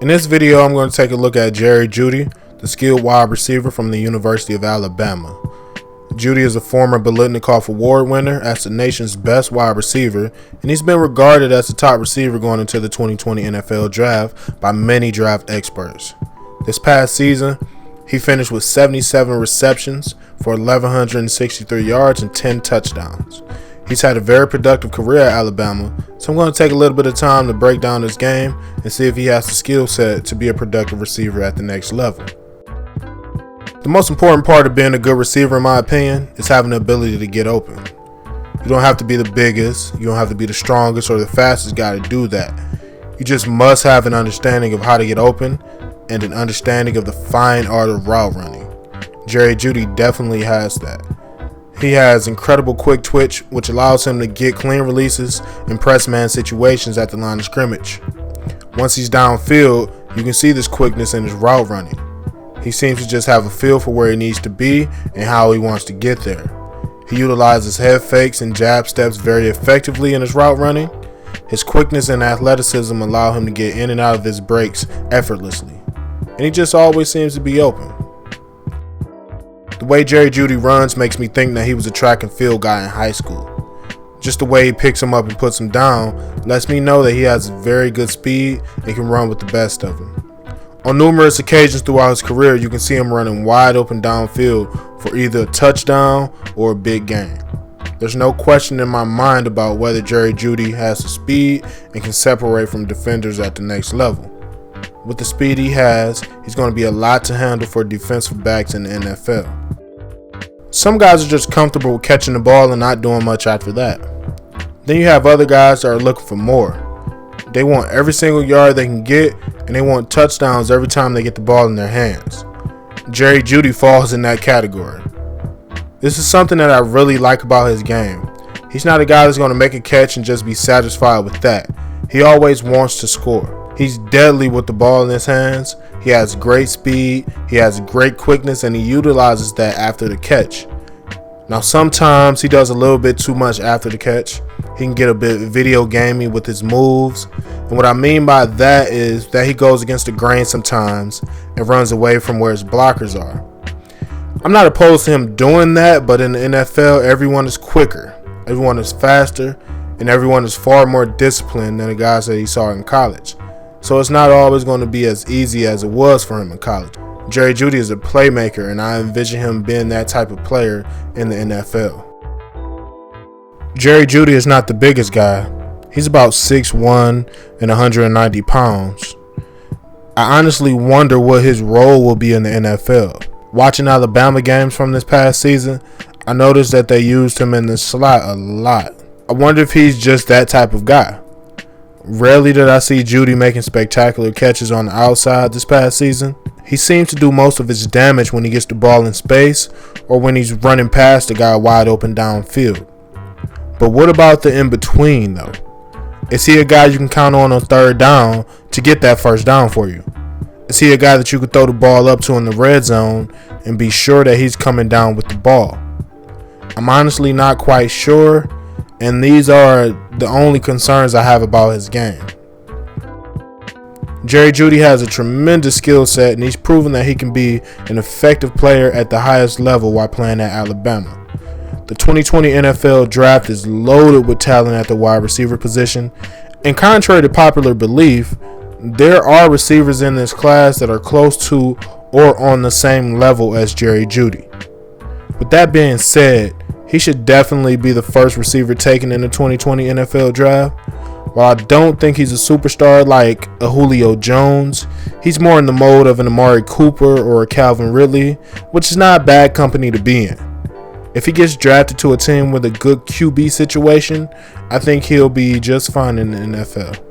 In this video, I'm going to take a look at Jerry Jeudy, the skilled wide receiver from the University of Alabama. Jeudy is a former Biletnikoff Award winner as the nation's best wide receiver, and he's been regarded as the top receiver going into the 2020 NFL Draft by many draft experts. This past season, he finished with 77 receptions for 1,163 yards and 10 touchdowns. He's had a very productive career at Alabama, so I'm going to take a little bit of time to break down his game and see if he has the skill set to be a productive receiver at the next level. The most important part of being a good receiver, in my opinion, is having the ability to get open. You don't have to be the biggest, you don't have to be the strongest or the fastest guy to do that. You just must have an understanding of how to get open and an understanding of the fine art of route running. Jerry Jeudy definitely has that. He has incredible quick twitch, which allows him to get clean releases in press man situations at the line of scrimmage. Once he's downfield, you can see this quickness in his route running. He seems to just have a feel for where he needs to be and how he wants to get there. He utilizes head fakes and jab steps very effectively in his route running. His quickness and athleticism allow him to get in and out of his breaks effortlessly. And he just always seems to be open. The way Jerry Jeudy runs makes me think that he was a track and field guy in high school. Just the way he picks him up and puts him down lets me know that he has very good speed and can run with the best of them. On numerous occasions throughout his career, you can see him running wide open downfield for either a touchdown or a big gain. There's no question in my mind about whether Jerry Jeudy has the speed and can separate from defenders at the next level. With the speed he has, he's going to be a lot to handle for defensive backs in the NFL. Some guys are just comfortable with catching the ball and not doing much after that. Then you have other guys that are looking for more. They want every single yard they can get, and they want touchdowns every time they get the ball in their hands. Jerry Jeudy falls in that category. This is something that I really like about his game. He's not a guy that's going to make a catch and just be satisfied with that. He always wants to score. He's deadly with the ball in his hands. He has great speed, he has great quickness, and he utilizes that after the catch. Now sometimes he does a little bit too much after the catch. He can get a bit video gamey with his moves. And what I mean by that is that he goes against the grain sometimes and runs away from where his blockers are. I'm not opposed to him doing that, but in the NFL, everyone is quicker, everyone is faster, and everyone is far more disciplined than the guys that he saw in college. So it's not always going to be as easy as it was for him in college. Jerry Jeudy is a playmaker, and I envision him being that type of player in the NFL. Jerry Jeudy is not the biggest guy. He's about 6'1" and 190 pounds. I honestly wonder what his role will be in the NFL. Watching Alabama games from this past season, I noticed that they used him in the slot a lot. I wonder if he's just that type of guy. Rarely did I see Jeudy making spectacular catches on the outside this past season. He seems to do most of his damage when he gets the ball in space or when he's running past the guy wide open downfield. But what about the in-between though? Is he a guy you can count on third down to get that first down for you? Is he a guy that you could throw the ball up to in the red zone and be sure that he's coming down with the ball? I'm honestly not quite sure, and these are the only concerns I have about his game. Jerry Jeudy has a tremendous skill set, and he's proven that he can be an effective player at the highest level while playing at Alabama. The 2020 NFL Draft is loaded with talent at the wide receiver position, and contrary to popular belief, there are receivers in this class that are close to or on the same level as Jerry Jeudy. With that being said, he should definitely be the first receiver taken in the 2020 NFL Draft. While I don't think he's a superstar like a Julio Jones, he's more in the mode of an Amari Cooper or a Calvin Ridley, which is not bad company to be in. If he gets drafted to a team with a good QB situation, I think he'll be just fine in the NFL.